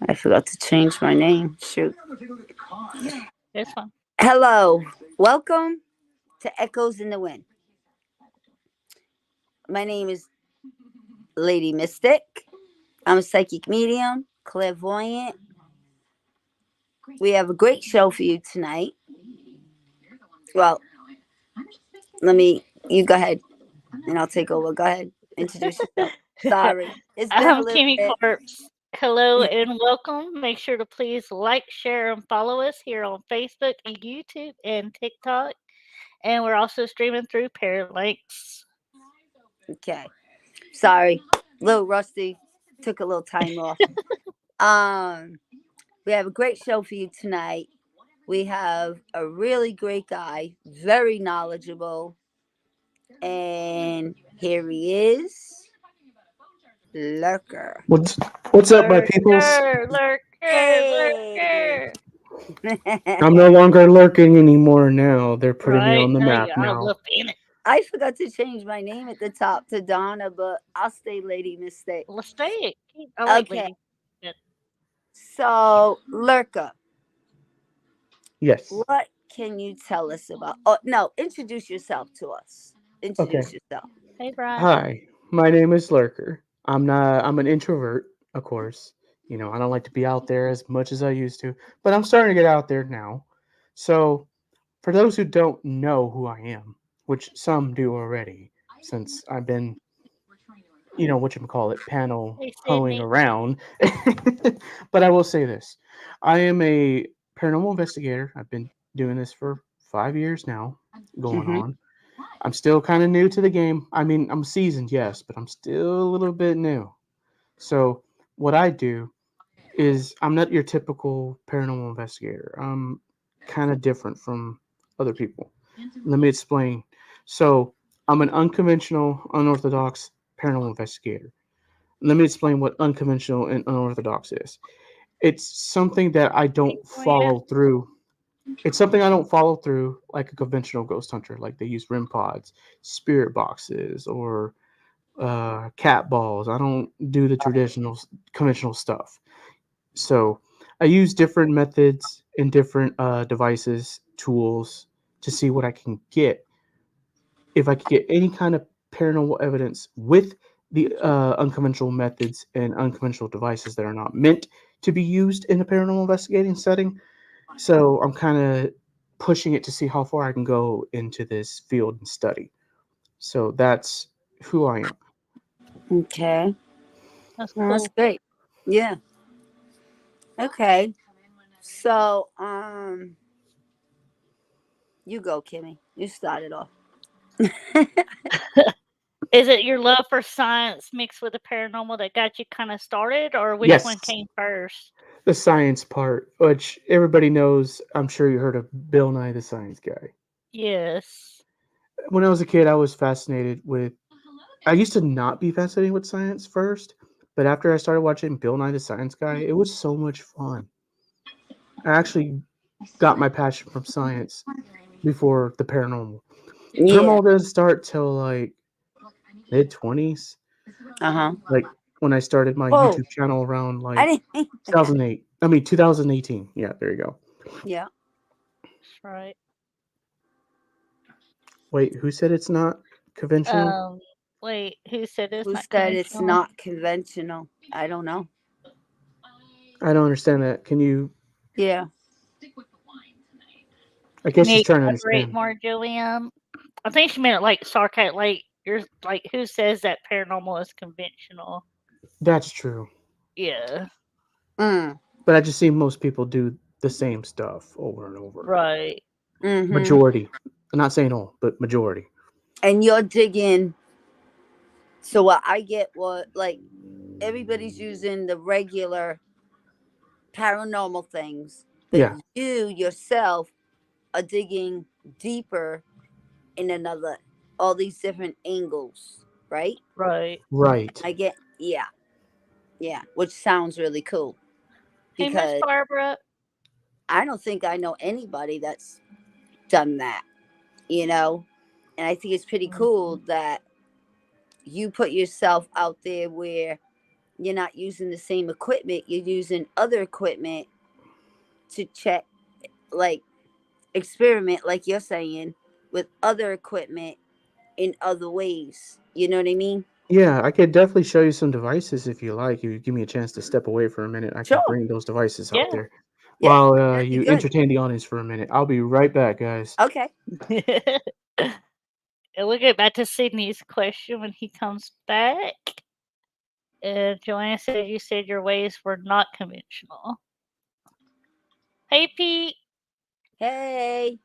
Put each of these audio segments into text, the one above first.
I forgot to change my name. Shoot. It's fun. Hello. Welcome to Echoes in the Wind. My name is Lady Mystic. I'm a psychic medium, clairvoyant. We have a great show for you tonight. Well, you go ahead and I'll take over. Go ahead. Introduce yourself. Sorry. It's been a I'm little Kimmy bit. Corpse. Hello and welcome. Make sure to please like, share, and follow us here on Facebook and YouTube and TikTok. And we're also streaming through Paralinks. Okay. Sorry. Little rusty. Took a little time off. We have a great show for you tonight. We have a really great guy, very knowledgeable. And here he is, Lurker. What's up, my peoples? Lurker, Hey. lurker. I'm no longer lurking anymore now. They're putting me Right? on the Now map you gotta now. look in it. I forgot to change my name at the top to Donna, but I'll stay Lady Mistake. Let's say it. I like Okay. lady. So, Lurker, Yes. what can you tell us about? Oh, no, introduce yourself to us. Introduce Okay. yourself. Hey, Brian. Hi, my name is Lurker. I'm an introvert, of course. You know, I don't like to be out there as much as I used to, but I'm starting to get out there now. So, for those who don't know who I am, which some do already, since I've been, panel Hey, hoeing Sydney. around. But I will say this: I am a paranormal investigator. I've been doing this for 5 years now, going Mm-hmm. on. I'm still kind of new to the game. I mean, I'm seasoned, yes, but I'm still a little bit new. So what I do is I'm not your typical paranormal investigator. I'm kind of different from other people. Let me explain. So I'm an unconventional, unorthodox paranormal investigator. Let me explain what unconventional and unorthodox is. It's something that I don't Yeah. follow through. It's something I don't follow through like a conventional ghost hunter. Like they use REM pods, spirit boxes, or cat balls. I don't do the traditional conventional stuff. So I use different methods and different devices, tools to see what I can get. If I could get any kind of paranormal evidence with the unconventional methods and unconventional devices that are not meant to be used in a paranormal investigating setting. So I'm kind of pushing it to see how far I can go into this field and study. So that's who I am. Okay. That's Well, that's cool. great. Yeah. Okay. So, you go, Kimmy. You started off. Is it your love for science mixed with the paranormal that got you kind of started, or which one Yes, came first? the science part, which everybody knows. I'm sure you heard of Bill Nye the Science Guy. Yes. When I was a kid, I was fascinated with. I used to not be fascinated with science first, but after I started watching Bill Nye the Science Guy, it was so much fun. I actually got my passion from science before the paranormal. Yeah. Paranormal didn't start till like mid 20s. Uh-huh. Like when I started my Oh, YouTube channel around I like didn't. 2008. I mean 2018. Yeah, there you go. Yeah. That's right. Wait, who said it's not conventional? Um, Wait, who said it's Who not said it's conventional? not conventional? I don't know. I don't understand that. Can you? Yeah. I Can guess you she's trying to elaborate understand. more, Julianne? I think she meant like sarcastic, like you're like who says that paranormal is conventional? That's true, Yeah, Mm. but I just see most people do the same stuff over and over. right. Mm-hmm. Majority. I'm not saying all, but majority. And you're digging. So what I get what like everybody's using the regular paranormal things, but Yeah, you yourself are digging deeper in another all these different angles, right? Right. right. I get yeah, which sounds really cool Hey, Miss because Barbara. I don't think I know anybody that's done that, you know? And I think it's pretty Mm, cool that you put yourself out there where you're not using the same equipment, you're using other equipment to check, like experiment, like you're saying, with other equipment in other ways. You know what I mean? Yeah, I could definitely show you some devices if you like. If you give me a chance to step away for a minute, I could Sure. bring those devices Yeah. out there Yeah, while that'd be you good. entertain the audience for a minute. I'll be right back, guys. Okay. And we'll get back to Sydney's question when he comes back. Joanna said you said your ways were not conventional. Hey, Pete. Hey.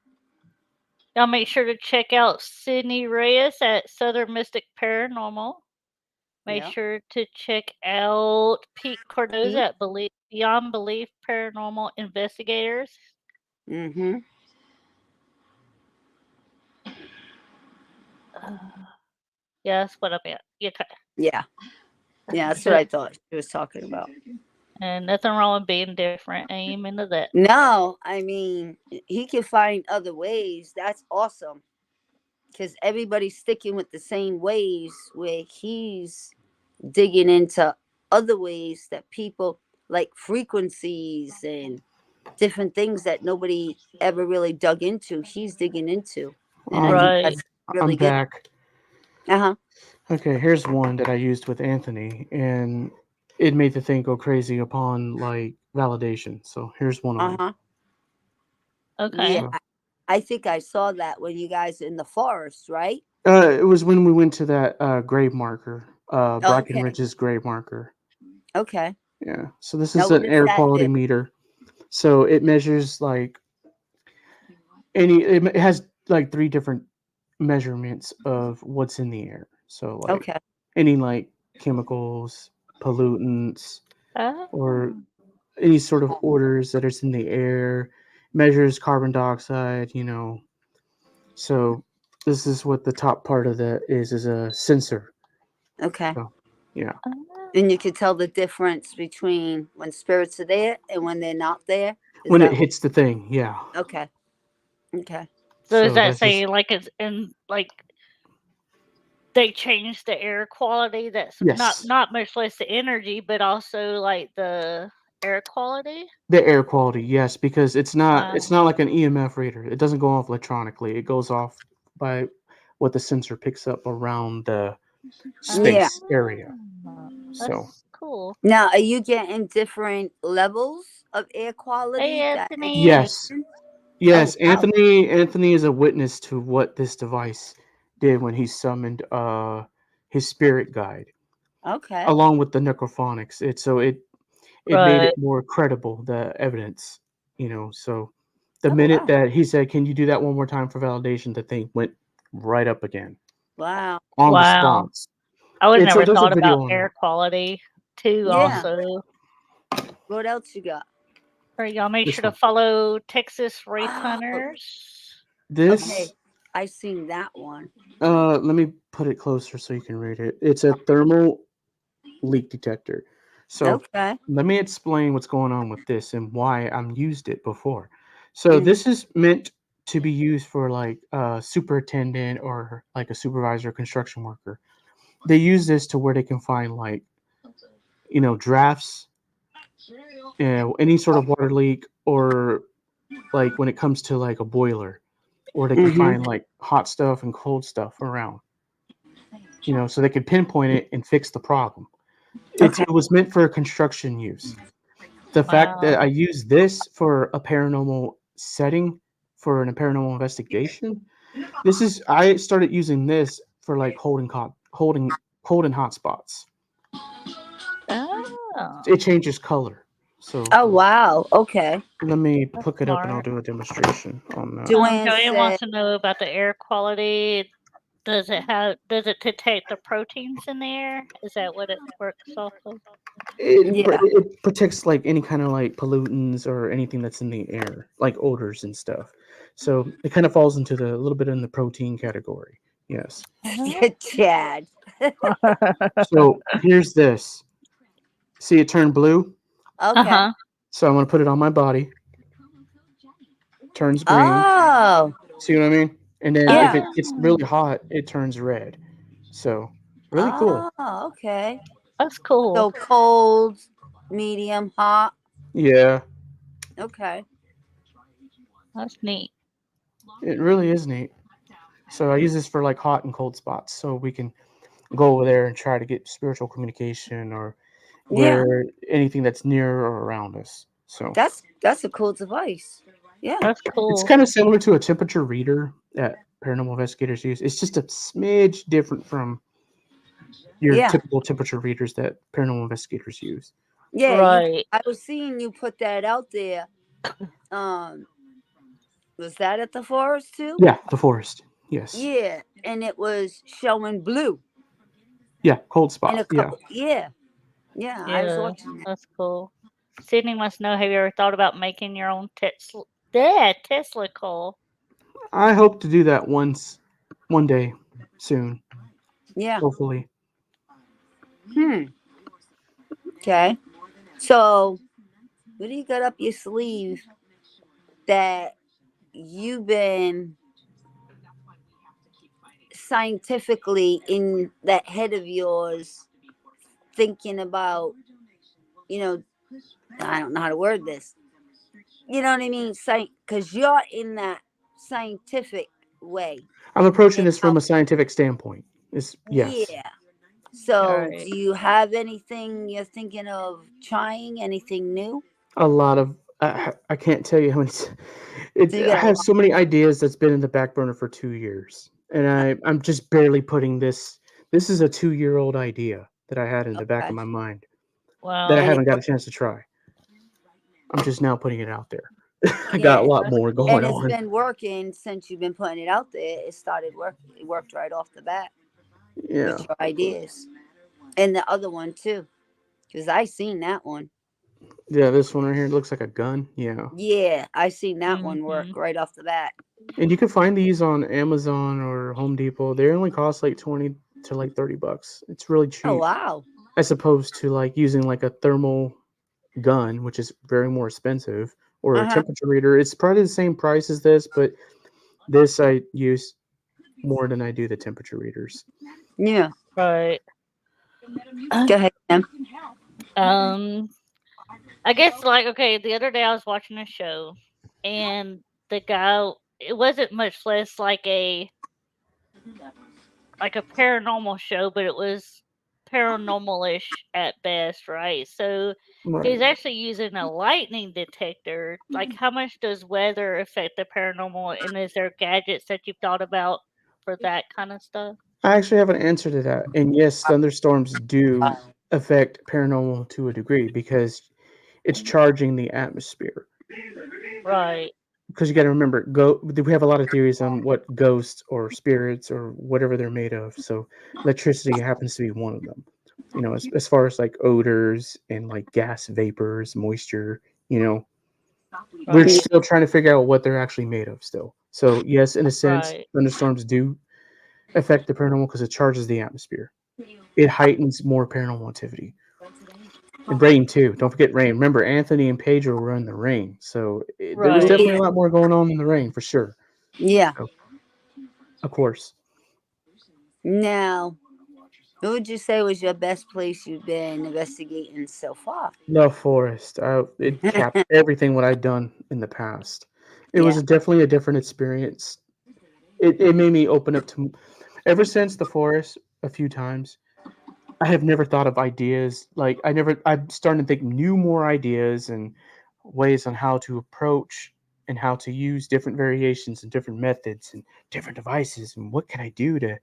Y'all make sure to check out Sydney Reyes at Southern Mystic Paranormal. Make Yeah. sure to check out Pete Cordoza Pete. at Beyond Belief Paranormal Investigators. Mm-hmm. Yeah, that's what I meant. Yeah, Yeah. Yeah, that's what I thought she was talking about. and nothing wrong with being different. Aim into that. No, I mean, he can find other ways. That's awesome. Because everybody's sticking with the same ways, where he's digging into other ways that people, like frequencies and different things that nobody ever really dug into. He's digging into. And I think Right. that's really I'm good. back. Uh-huh. Okay, here's one that I used with Anthony, and it made the thing go crazy upon like validation. So here's one of them. Uh-huh. Okay. Yeah. So, I think I saw that when you guys in the forest, right? it was when we went to that grave marker, Okay. Brackenridge's grave marker. Okay. Yeah. So this Now is what an does air that quality do? meter. So it measures like it has like 3 different measurements of what's in the air. So like Okay. any like chemicals, pollutants, Oh. or any sort of odors that is in the air, measures carbon dioxide, So this is what the top part of that is a sensor. Okay. So yeah. And you can tell the difference between when spirits are there and when they're not there. Is When it that what? hits the thing, yeah. Okay. Okay. So is So that that's just saying like it's in like they changed the air quality? That's yes. not much less the energy, but also like the air quality. The air quality, yes, because it's not Wow. like an EMF reader. It doesn't go off electronically. It goes off by what the sensor picks up around the Yeah. space area. So That's cool. Now, are you getting different levels of air quality Hey, that it's Anthony. yes, changing? yes, Oh, wow. Anthony is a witness to what this device did when he summoned his spirit guide Okay. along with the necrophonics. It made Right. it more credible, the evidence, So the Oh, minute wow. that he said, "Can you do that one more time for validation?" the thing went right up again Wow. on Wow. response. I would have never There's a thought video about on air that. quality too. Yeah. Also, What else you got? all right, y'all make This sure to one. follow Texas Wraith Oh, Hunters. This okay. I seen that one. let me put it closer so you can read it. It's a thermal leak detector. So Okay. let me explain what's going on with this and why I'm used it before. So Mm-hmm. this is meant to be used for like a superintendent or like a supervisor, construction worker. They use this to where they can find like drafts, any sort of water leak, or like when it comes to like a boiler, or they can Mm-hmm. find like hot stuff and cold stuff around. So they can pinpoint it and fix the problem. Okay. It was meant for construction use. The fact that Wow. I use this for a paranormal setting, for a paranormal investigation, I started using this for like holding cold and hot spots. Oh, It changes color. So Oh, wow. Okay. let me that's hook it up and I'll smart. do a demonstration on that. Joanne Joanne said, wants to know about the air quality. Does it detect the proteins in the air? Is that what it works off of? yeah. It protects like any kind of like pollutants or anything that's in the air, like odors and stuff. So it kind of falls into the a little bit in the protein category. Yes. Chad. So here's this. See it turn blue? Okay. Uh-huh. So I'm gonna put it on my body. Turns green. Oh, See what I mean? And then if yeah. it gets really hot, it turns red. So Really cool. Oh, okay. That's cool. So cold, medium, hot. Yeah, Okay. That's neat. it really is neat. So I use this for like hot and cold spots, so we can go over there and try to get spiritual communication or Yeah. where anything that's near or around us. So That's a cool device. Yeah. That's it's cool. kind of similar to a temperature reader that paranormal investigators use. It's just a smidge different from your Yeah. typical temperature readers that paranormal investigators use. Yeah. Right. I was seeing you put that out there. Um, was that at the forest too? Yeah, the forest. Yes. Yeah, and it was showing blue Yeah, cold in a spot. Yeah. couple. Yeah, yeah, I was Yeah, watching that. that's cool. Sydney wants to know, have you ever thought about making your own Tesla coil? I hope to do that one day soon, Yeah. hopefully. Okay. So, what do you got up your sleeve that you've been scientifically in that head of yours thinking about? You know, I don't know how to word this. You know what I mean? Because you're in that scientific way. I'm approaching And this from a scientific standpoint. Yes. yeah. So, Right. do you have anything you're thinking of trying? Anything new? A lot of I can't tell you how many. So It you I got a have lot. so many ideas that's been in the back burner for 2 years, and I'm just barely putting this. This is a 2-year-old idea that I had in the back of Okay. my mind that I Wow. And haven't got a chance to try. I'm just now putting it out there. I got a yeah, lot That's more and going cool. it's on. been working since you've been putting it out there. It started working. It worked right off the bat Yeah, with your ideas, and the other one too, because I seen that one. yeah. This one right here looks like a gun. Yeah, Yeah, I seen that one Mm-hmm. work right off the bat. and you can find these on Amazon or Home Depot. They only cost like 20 to like $30. It's really Oh cheap wow. as opposed to like using like a thermal gun, which is very more expensive, or a Uh huh. temperature reader. It's probably the same price as this, but this I use more than I do the temperature readers. Yeah. Right. Go ahead, Em. Um, I guess like okay, the other day I was watching a show, and the guy, it wasn't much less like a paranormal show, but it was paranormal-ish at best, right? So Right. he's actually using a lightning detector. Like, how much does weather affect the paranormal, and is there gadgets that you've thought about for that kind of stuff? I actually have an answer to that. And yes, thunderstorms do affect paranormal to a degree because it's charging the atmosphere. Right, Because you got to remember, we have a lot of theories on what ghosts or spirits or whatever they're made of. So electricity happens to be one of them. As far as like odors and like gas vapors, moisture, you know, we're right, still trying to figure out what they're actually made of still. So yes, in a sense, right, thunderstorms do affect the paranormal because it charges the atmosphere. It heightens more paranormal activity. And rain too. Don't forget rain. Remember, Anthony and Pedro were in the rain, so there was right. definitely a Yeah. lot more going on in the rain for sure. Yeah. So, of course, Now, what would you say was your best place you've been investigating so far? the forest. It capped everything what I'd done in the past. It was Yeah. definitely a different experience. It made me open up to. Ever since the forest, a few times, I have never thought of ideas like I'm starting to think more ideas and ways on how to approach and how to use different variations and different methods and different devices and what can I do to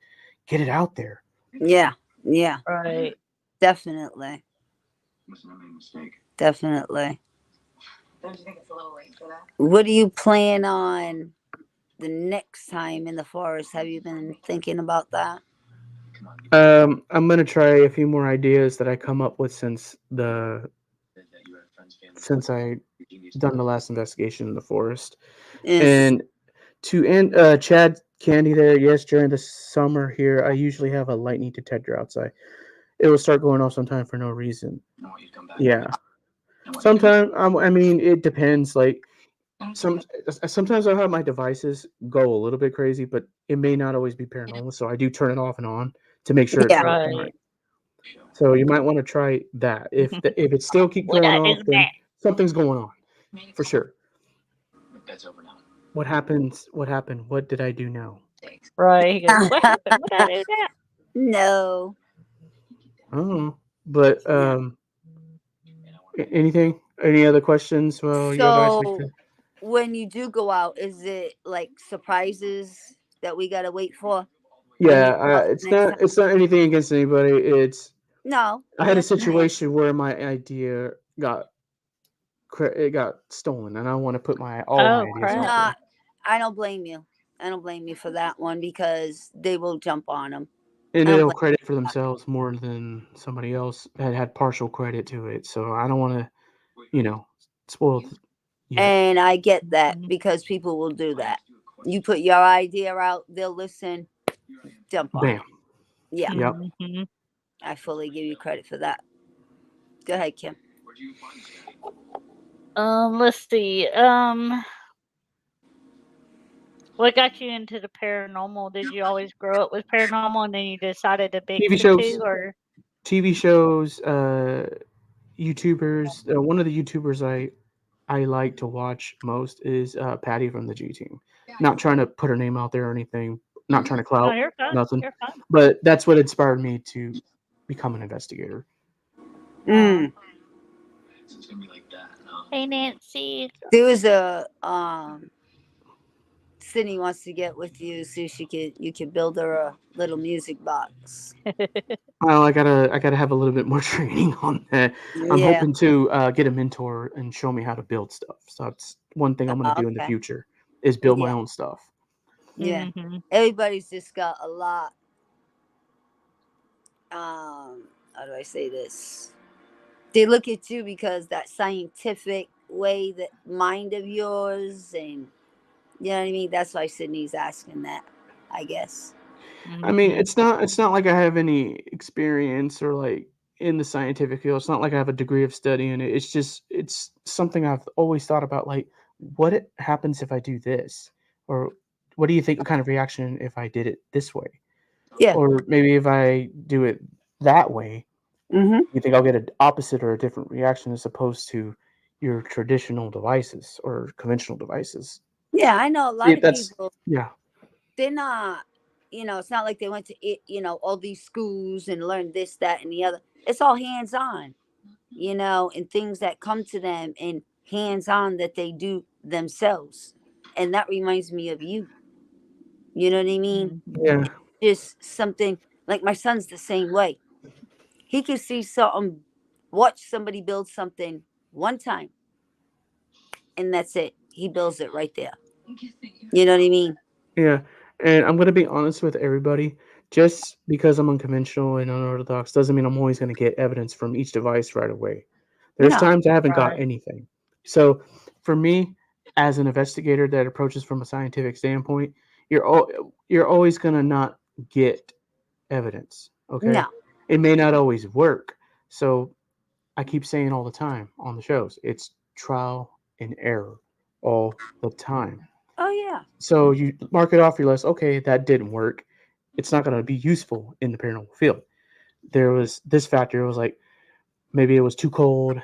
get it out there. Yeah. Yeah. Right. Definitely. Definitely. What do you plan on the next time in the forest? Have you been thinking about that? I'm gonna try a few more ideas that I come up with since I done the last investigation in the forest. Is And to end, Chad Candy there, yes, during the summer here, I usually have a lightning detector outside. It will start going off sometime for no reason. Yeah. Sometimes, I mean, it depends. Like some sometimes I'll have my devices go a little bit crazy, but it may not always be paranormal. So I do turn it off and on to make sure it's Yeah. working Right. right. So you might want to try that. If it still keep Would going I do off, then that? something's going on for sure. What happens? What happened? What did I do now? Right. He goes, what happened? Would I do that? No. I don't know. But anything? Any other questions? Well, you guys. So when you do go out, is it like surprises that we gotta wait for? When you Yeah, go out it's next time? not. It's not anything against anybody. It's No. I had a Just saying. situation where my idea it got stolen, and I want to put all my Oh, ideas crap. out No, there. I don't blame you. I don't blame you for that one because they will jump on them. And I don't they'll blame credit for themselves more than somebody else that had partial credit to it. So I don't want to, spoil. And I get that Mhm. because people will do that. You put your idea out, they'll listen, jump on Bam. it. Yeah, Yep. Mhm. I fully give you credit for that. Go ahead, Kim. Let's see. What got you into the paranormal? Did you always grow up with paranormal and then you decided to mix TV the shows, two, or? TV shows, YouTubers. One of the YouTubers I like to watch most is Patty from the G Team. Not trying to put her name out there or anything. Not trying to No, clout you're fine. nothing. You're fine. But that's what inspired me to become an investigator. Mm. Hey, Nancy. There was a Sydney wants to get with you so you could build her a little music box. Well, I gotta have a little bit more training on that. I'm Yeah. hoping to get a mentor and show me how to build stuff. So that's one thing I'm gonna do in the Okay. future is build my Yeah. own stuff. Yeah. Mhm. Everybody's just got a lot. How do I say this? They look at you because that scientific way, that mind of yours, and you know what I mean. That's why Sydney's asking that, I guess. I mean, Mhm. it's not like I have any experience or like in the scientific field. It's not like I have a degree of study in it. It's something I've always thought about. Like, happens if I do this, or what do you think kind of reaction if I did it this way, Yeah. or maybe if I do it that way, Mm-hmm. you think I'll get an opposite or a different reaction as opposed to your traditional devices or conventional devices. Yeah, I know a See, lot of that's people. yeah, They're not. It's not like they went to it. All these schools and learned this, that, and the other. It's all hands on. And things that come to them and hands on that they do themselves. And that reminds me of you. You know what I mean? Mhm. yeah. Just something like my son's the same way. He can see something, watch somebody build something one time, and that's it. He builds it right there. You know what I mean? Yeah, and I'm gonna be honest with everybody. Just because I'm unconventional and unorthodox doesn't mean I'm always gonna get evidence from each device right away. There's No. times I haven't got Right. anything. So, for me, as an investigator that approaches from a scientific standpoint, you're always gonna not get evidence. Okay, No. it may not always work. So I keep saying all the time on the shows, it's trial and error all the time. Oh yeah. So you mark it off your list. Okay, that didn't work. It's not going to be useful in the paranormal field. There was this factor. It was like maybe it was too cold,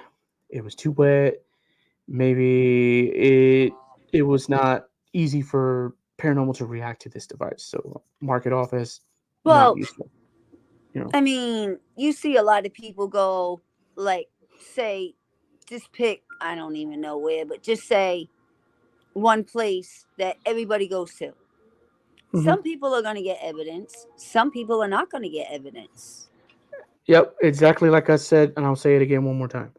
it was too wet, maybe it was not easy for paranormal to react to this device. So mark it off as not Well, useful. You know. I mean, you see a lot of people go like say, just pick. I don't even know where, but just say one place that everybody goes to. Hmm. Some people are going to get evidence. Some people are not going to get evidence. Yep, exactly like I said, and I'll say it again one more time.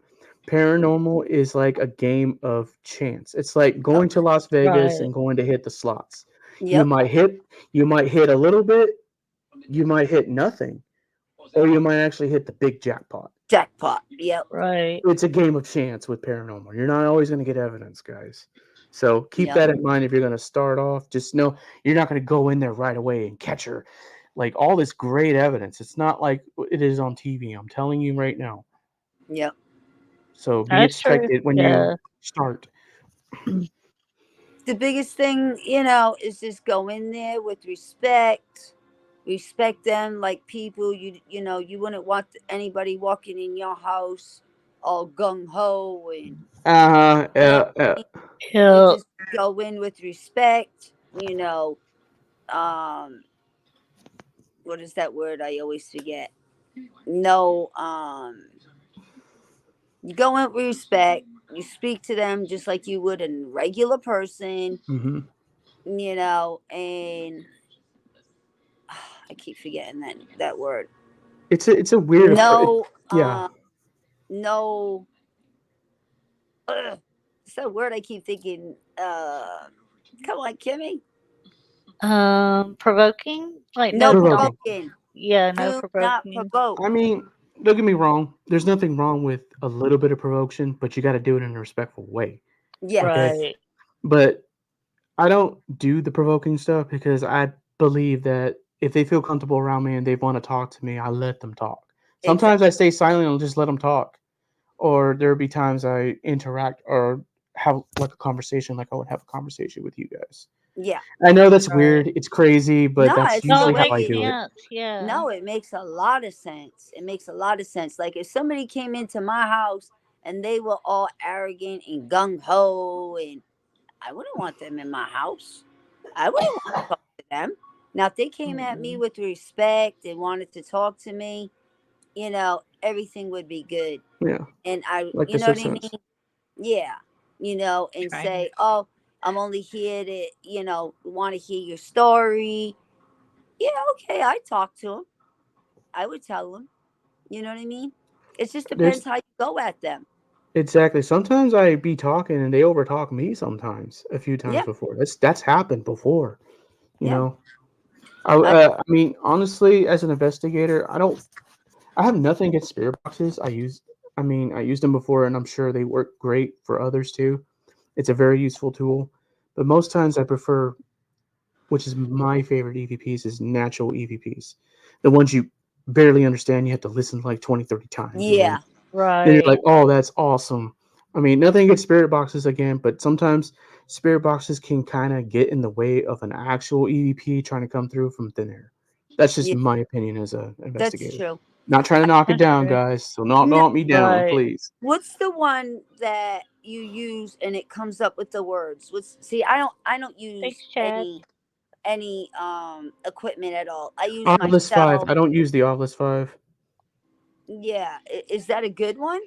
Paranormal is like a game of chance. It's like Yep. going to Las Vegas Right. and going to hit the slots. You Yep. might hit you might hit a little bit, you might hit nothing, or you might actually hit the big jackpot. Jackpot. Yep. Right. It's a game of chance with paranormal. You're not always going to get evidence, guys. So keep Yep. that in mind if you're going to start off. Just know you're not going to go in there right away and catch her. Like all this great evidence. It's not like it is on TV. I'm telling you right now. Yep. So be That's true. expected when you Yeah. start. The biggest thing, is just go in there with respect. respect them like people. You know, you wouldn't want anybody walking in your house all gung ho, and you know what I mean? You Yeah. just go in with respect. You know, um, what is that word? I always forget. No, you go in with respect. You speak to them just like you would a regular person. Hmm. You know, and I keep forgetting that word. It's a weird No, yeah. no. It's that word I keep thinking. Come on, Kimmy. Provoking? Like No no, don't. Provoking. provoking. Yeah, no Do not provoking. provoke. I mean, don't get me wrong. There's nothing wrong with a little bit of provocation, but you got to do it in a respectful way. Okay. Yes. Right. But I don't do the provoking stuff because I believe that if they feel comfortable around me and they want to talk to me, I let them talk. Sometimes Exactly. I stay silent and just let them talk. Or there'll be times I interact or have like a conversation, like I would have a conversation with you guys. Yeah. I know that's Right. weird. It's crazy, but No, that's it's the No, usually it how way I makes it do it. sense. Yeah. no, it makes a lot of sense. It makes a lot of sense. Like if somebody came into my house and they were all arrogant and gung ho, and I wouldn't want them in my house. I wouldn't want to talk to them. Now, if they came at me Mm-mm. with respect and wanted to talk to me, everything would be good. Yeah, And like you the know what Sixth I Sense. mean? Yeah. And Right. say, oh, I'm only here to, want to hear your story. Yeah, okay, I talk to them. I would tell them. You know what I mean? It just There's depends how you go at them. exactly. Sometimes I be talking and they overtalk me. Sometimes a few times Yeah, before. That's happened before. You yeah. know. I, I mean, honestly, as an investigator, I don't. I have nothing against spirit boxes. I mean, I used them before, and I'm sure they work great for others too. It's a very useful tool, but most times I prefer, which is my favorite EVPs, is natural EVPs, the ones you barely understand. You have to listen like 20, 30 times, and yeah, then you're Right. like, oh, that's awesome. I mean, nothing against spirit boxes again, but sometimes spirit boxes can kind of get in the way of an actual EVP trying to come through from thin air. That's just yeah. my opinion as an That's investigator. true. Not trying to knock it That's down, true. guys. So not No, knock me down, Right. please. what's the one that you use and it comes up with the words? What's see? I don't use Thanks, Chad. any equipment at all. I use Obelisk 5. myself. I don't use the Obelisk 5. Yeah, is that a good one?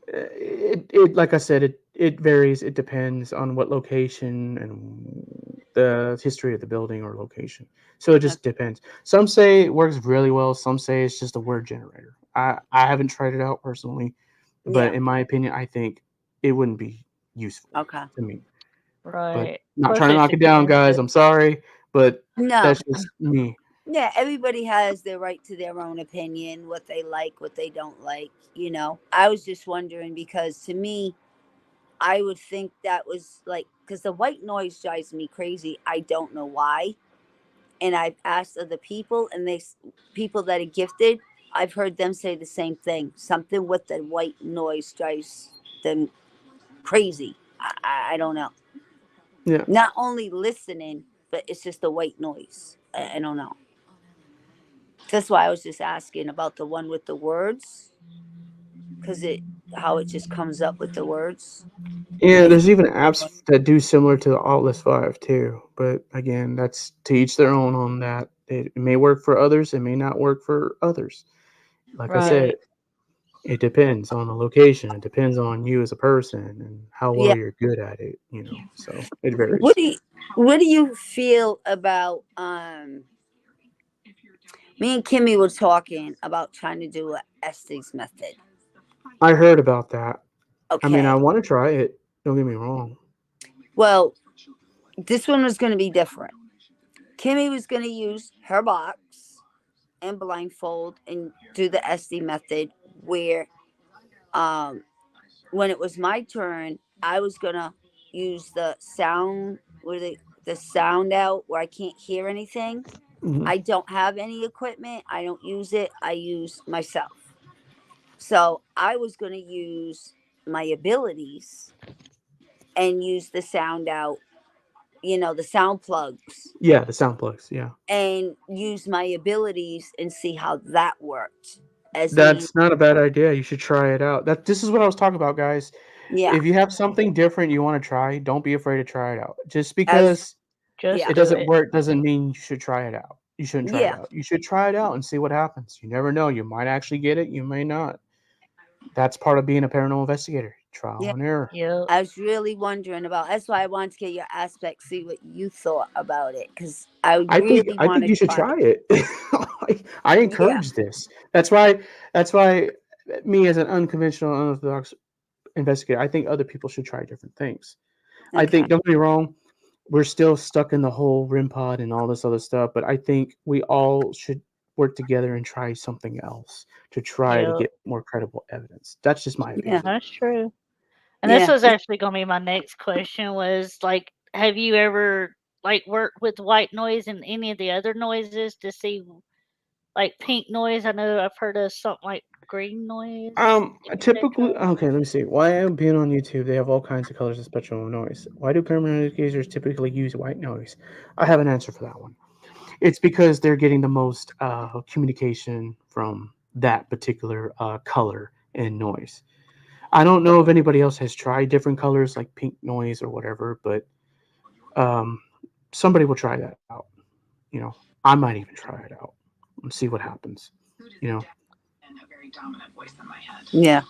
It like I said, it varies. It depends on what location and the history of the building or location. So it just depends. Some say it works really well. Some say it's just a word generator. I haven't tried it out personally, but Yeah. in my opinion, I think it wouldn't be useful Okay. to me. But Right. not Plus, trying to it's knock it down, guys. expensive. I'm sorry, but No. that's just me. Yeah, everybody has their right to their own opinion, what they like, what they don't like. I was just wondering because to me, I would think that was like, because the white noise drives me crazy. I don't know why. And I've asked other people, and people that are gifted, I've heard them say the same thing. Something with the white noise drives them crazy. I don't know. Yeah. Not only listening, but it's just the white noise. I don't know. That's why I was just asking about the one with the words, because how it just comes up with the words. Yeah, If there's even you know, apps that do similar to the Atlas 5 too. But again, that's to each their own on that. It may work for others, it may not work for others. Like I yeah, said, Right. it depends on the location. It depends on you as a person and how well yeah. you're good at it. So it What varies. do you what do you feel about me and Kimmy were talking about trying to do a Estes method. I heard about that. I mean, I Okay. want to try it. Don't get me wrong. Well, this one was going to be different. Kimmy was going to use her box and blindfold and do the SD method where um when it was my turn, I was going to use the sound where the sound out where I can't hear anything. Hmm. I don't have any equipment. I don't use it. I use myself. So I was going to use my abilities and use the sound out the sound plugs, Yeah, the sound plugs. Yeah, and use my abilities and see how that worked. As in, that's not a bad idea. You should try it out. This is what I was talking about, guys. yeah, If you have something different you want to try, don't be afraid to try it out. Just as because Just yeah, it do doesn't it. work doesn't mean you should try it out. You shouldn't try it yeah, out. You should try it out and see what happens. You never know. You might actually get it. You may not. That's part of being a paranormal investigator. Trial yeah. and error. Yep. I was really wondering about. That's why I wanted to get your aspect, see what you thought about it, because I really I want think to you should try try it. it. I Yeah. encourage this. That's why me as an unconventional unorthodox investigator, I think other people should try different things. I Okay. think, don't get me wrong, we're still stuck in the whole RIM pod and all this other stuff, but I think we all should work together and try something else to try to Yep. get more credible evidence. That's just my Yeah. opinion. That's true. And this Yeah. was actually going to be my next question was like, have you ever like worked with white noise and any of the other noises to see like pink noise? I know I've heard of something like green noise, Typically, etc. okay, let me see. Why am being on YouTube? They have all kinds of colors of spectrum of noise. Why do paranormal investigators typically use white noise? I have an answer for that one. It's because they're getting the most communication from that particular color and noise. I don't know if anybody else has tried different colors like pink noise or whatever, but um, somebody will try that out. You know, I might even try it out and see what happens. You know, Yeah.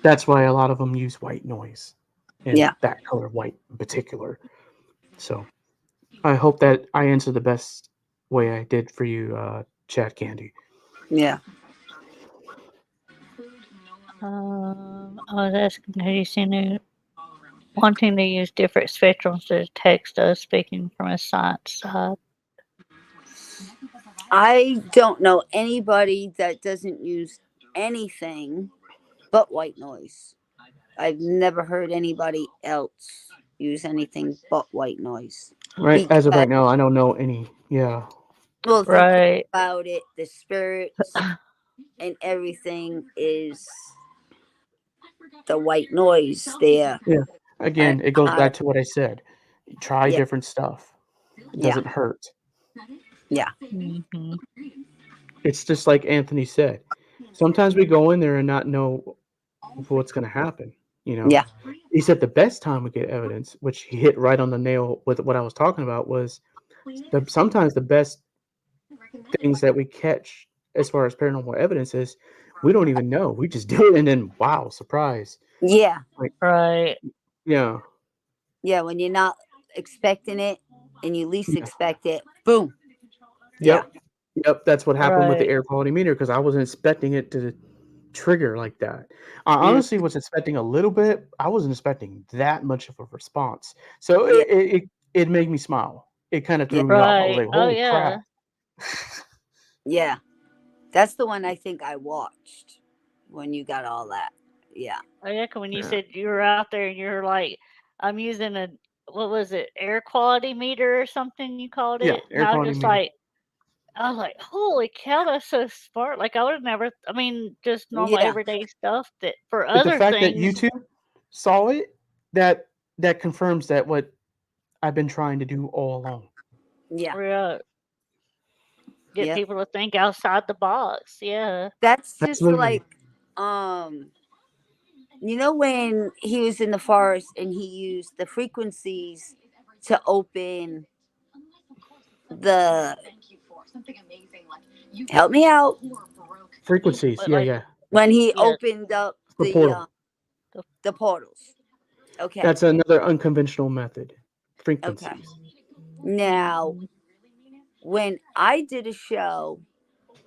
that's why a lot of them use white noise and Yeah. that color white in particular. So I hope that I answered the best way I did for you, Chad Candy. Yeah. I was asking, have you seen it? Wanting to use different spectrums to text us, speaking from a science side. I don't know anybody that doesn't use anything but white noise. I've never heard anybody else use anything but white noise. Right as of Because, right now, I don't know any. Yeah, well, if you think Right. about it, the spirits and everything is the white noise there. yeah. And Again, it goes I, back to what I said. Try yeah, different stuff. It yeah, doesn't hurt. yeah, Hmm. It's just like Anthony said. Sometimes we go in there and not know what's going to happen. You know, yeah, he said the best time we get evidence, which he hit right on the nail with what I was talking about, was sometimes the best things that we catch as far as paranormal evidence is we don't even know. We just do it and then wow, surprise. yeah, Like, Right. yeah, yeah. When you're not expecting it and you least yeah, expect it, boom. Yeah, yep, yep. That's what happened with the Right. air quality meter because I wasn't expecting it to trigger like that. I mm, honestly was expecting a little bit. I wasn't expecting that much of a response. So yeah, it made me smile. It kind of yeah, threw me off. I was Right. like, Oh holy yeah. crap. yeah. That's the one I think I watched when you got all that. Yeah, Oh yeah. 'Cause when you Yeah, said you were out there and you're like, I'm using a what was it, air quality meter or something you called yeah, it, and air I was quality just meter. like, I was like, holy cow, that's so smart. Like I would have never. I mean, just normal yeah, everyday stuff that for But the other fact that things. YouTube saw it, that confirms that what I've been trying to do all along. yeah, Yeah, get yeah. people to think outside the box. Yeah. That's just Absolutely. like, um, when he was in the forest and he used the frequencies to open the. Help me out. Frequencies. But Yeah, like, yeah. When he yeah, opened up The portal. the, the portals. Okay, That's another unconventional method. okay. Frequencies. Now, mhm. when I did a show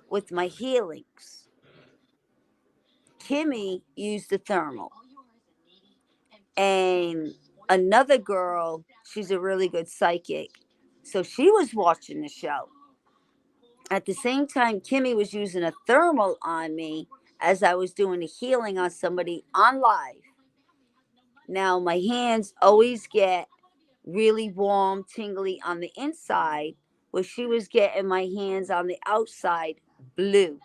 with my healings, Kimmy used the thermal, and another girl, she's a really good psychic, so she was watching the show. At the same time, Kimmy was using a thermal on me as I was doing a healing on somebody on live. Now, my hands always get really warm, tingly on the inside, where she was getting my hands on the outside blue.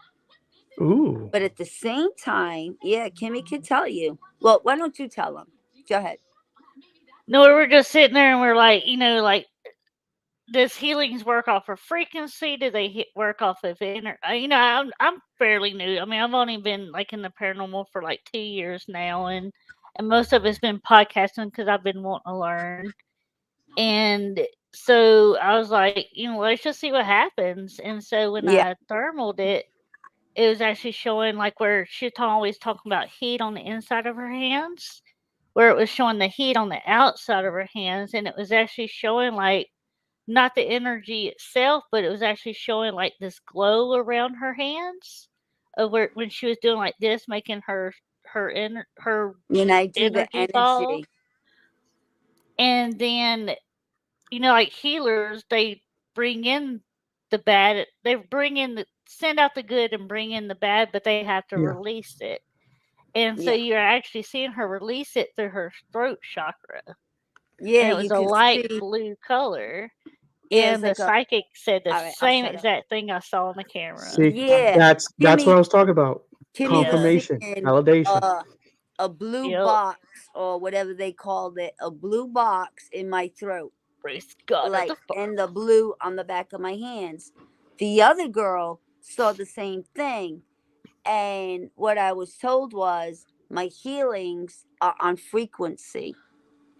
Ooh. But at the same time, yeah, Kimmy could tell you. Well, why don't you tell them? Go ahead. No, we were just sitting there and we're like, like, does healings work off of frequency? Do they work off of I'm fairly new. I mean, I've only been like in the paranormal for like 2 years now, and most of it's been podcasting because I've been wanting to learn. And so I was like, let's just see what happens. And so when Yeah. I thermaled it, it was actually showing like where she's always talking about heat on the inside of her hands, where it was showing the heat on the outside of her hands, and it was actually showing like not the energy itself, but it was actually showing like this glow around her hands, of where when she was doing like this, making her When I do the energy ball. energy. And then like healers, they bring in the bad. They send out the good and bring in the bad, but they have to Yeah. release it. And so Yeah. you're actually seeing her release it through her throat chakra, Yeah, and it you was a could light see. blue color. Yeah, it's And the like a. psychic said the All right, I'll same shut up. exact thing I saw on the camera. See, Yeah, that's what Kimmy. I was talking about. Kimmy was Yeah. Confirmation, seeing validation. a blue Yep. box or whatever they called it, a blue box in my throat, Praise God of like, the farm. and the blue on the back of my hands. The other girl saw the same thing, and what I was told was my healings are on frequency,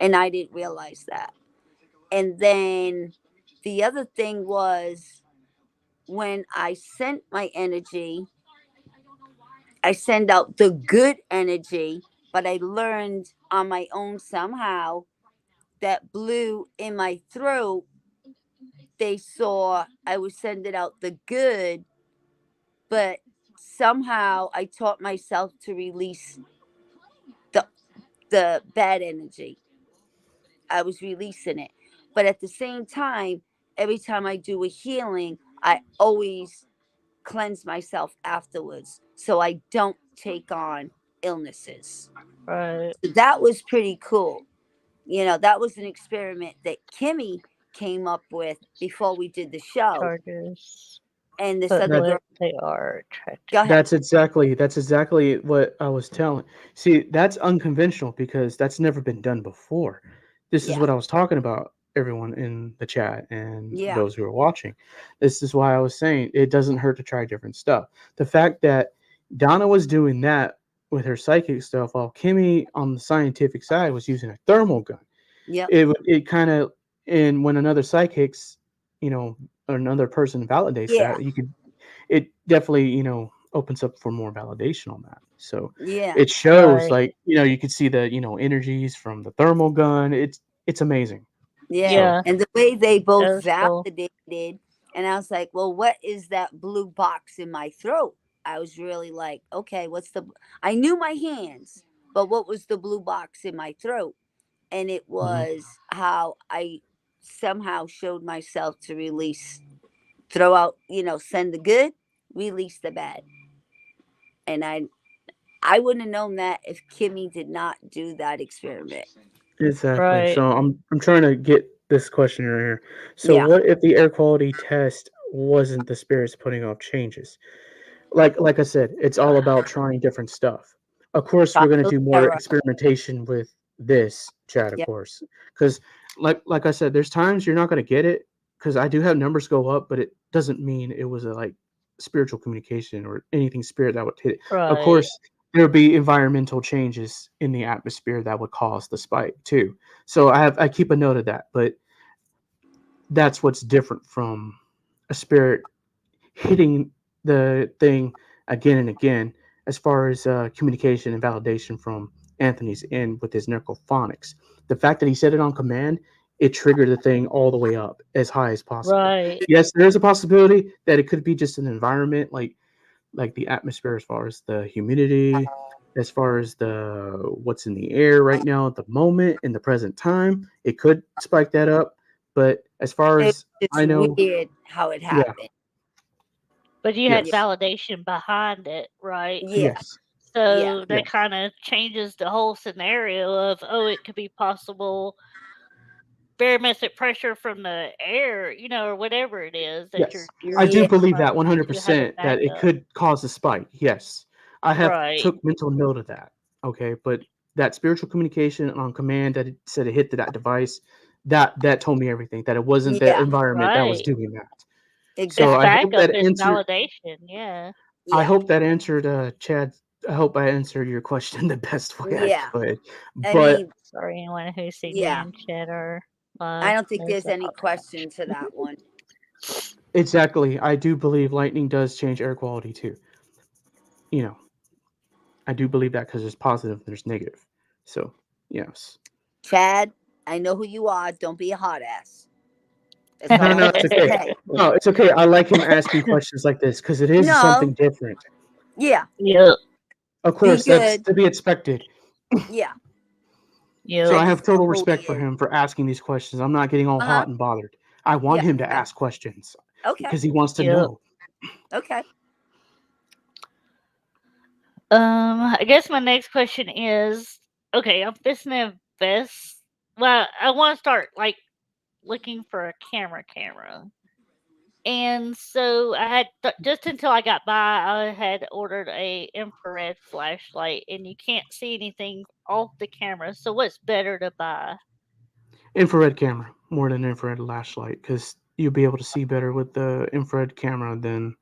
and I didn't realize that. And then the other thing was when I sent my energy, I send out the good energy, but I learned on my own somehow that blue in my throat, they saw I was sending out the good, but somehow I taught myself to release the bad energy. I was releasing it. But at the same time, every time I do a healing, I always cleanse myself afterwards so I don't take on illnesses. Right. So that was pretty cool. That was an experiment that Kimmy came up with before we did the show. Charges. And this But other That girl, what they are attracted. go ahead. that's exactly what I was telling. See, that's unconventional because that's never been done before. This is Yeah, what I was talking about, everyone in the chat and yeah, those who are watching. This is why I was saying it doesn't hurt to try different stuff. The fact that Donna was doing that with her psychic stuff while Kimmy on the scientific side was using a thermal gun. yep, It kind of, and when another psychics, you know, or another person validates yeah, that, it definitely opens up for more validation on that. So yeah, it shows, Right. like, you could see the energies from the thermal gun. It's amazing. yeah. So Yeah. And the way they That both was cool. validated, and I was like, well, what is that blue box in my throat? I was really like, okay, I knew my hands, but what was the blue box in my throat? And it mhm. was how I somehow showed myself to release, throw out, send the good, release the bad. And I wouldn't have known that if Kimmy did not do that experiment. Exactly. Right. So I'm trying to get this question right here. So Yeah. what if the air quality test wasn't the spirits putting off changes? Like I said, it's all about trying different stuff. Of course, we're gonna Trial do and more error. experimentation with this chat, of Yep. course, because like I said, there's times you're not gonna get it because I do have numbers go up, but it doesn't mean it was a like spiritual communication or anything spirit that would hit it. Of Right. course, there would be environmental changes in the atmosphere that would cause the spike too. So I keep a note of that, but that's what's different from a spirit hitting the thing again and again as far as communication and validation from Anthony's end with his necrophonics. The fact that he said it on command, it triggered the thing all the way up as high as possible. Right. Yes, there's a possibility that it could be just an environment like the atmosphere as far as the humidity, as far as the what's in the air right now at the moment in the present time. It could spike that up, but as far It's as just I know, weird how it yeah, happened. But you had Yeah. yes, validation behind it, right? Yeah. yes, Yeah. So that yes. kind of changes the whole scenario of, oh, it could be possible barometric pressure from the air, or whatever it is that Yes, you're I do Yeah. getting believe from, that that you have a 100% that it backup. could cause a spike. Yes, I have Right. took mental note of that. Okay, but that spiritual communication on command that it said it hit that device, that told me everything. That it wasn't the Yeah. environment that was Right. doing that. It's So Exactly. I hope backup. that It's answered. validation. Yeah. I Yeah. hope that answered Chad. I hope I answered your question the best way I Yeah. could. I But mean, Sorry, anyone who's seen me yeah. in chat or I live don't think knows there's any about that. question to that one. exactly, I do believe lightning does change air quality too. You know, I do believe that because there's positive, there's negative. So yes. Chad, I know who you are. Don't be a hot ass. That's No, all I no, have it's to okay. say. No, it's okay. I like him asking questions like this because it is No. something different. Yeah. Yep. Of Be course, that's good. to be expected. Yeah. So Yep. I I have just know total who he respect for is. him for asking these questions. I'm not getting all Uh-huh. hot and bothered. I want Yeah. him to Okay. ask questions Okay. because he wants to Yep. know. Okay. I guess my next question is okay. I'm fixing to invest. Well, I want to start like looking for a camera. And so I had just until I got by, I had ordered a infrared flashlight, and you can't see anything off the camera. So what's better to buy? Infrared camera more than infrared flashlight because you'll be able to see better with the infrared camera than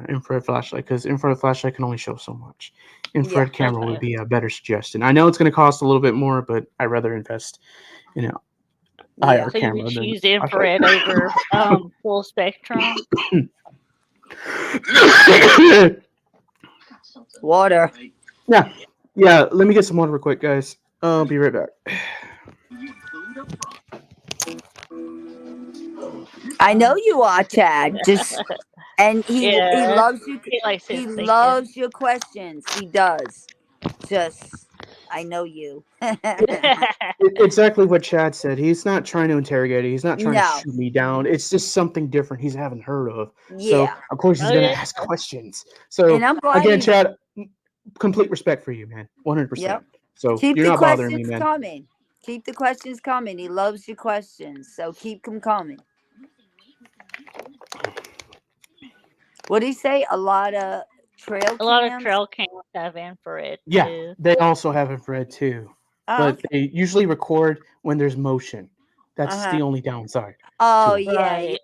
infrared flashlight because infrared flashlight can only show so much. Yeah. Infrared camera would Okay. be a better suggestion. I know it's going to cost a little bit more, but I'd rather invest in a Yeah. higher So you would camera than choose flashlight. infrared over full spectrum? Water. yeah, yeah. Let me get some water real quick, guys. I'll be right back. I know you are, Chad. Just and he Yeah. loves you. He likes his He thinking. loves your questions. He does. Just I know you. Exactly what Chad said. He's not trying to interrogate it. He's not trying to No. shoot me down. It's just something different he's haven't heard of. So Yeah. of course he's Oh gonna yeah. ask questions. So And I'm glad again, he's. Chad, complete respect for you, man. 100%. Yep. So Keep you're the not bothering me, questions man. coming. Keep the questions coming. He loves your questions, so keep them coming. What do you say? A lot of trail A lot of cams. trail cameras have infrared Yeah, too. they also have infrared too, Oh, but okay. they usually record when there's motion. That's Uh-huh. the only downside Oh to it. yeah, Right.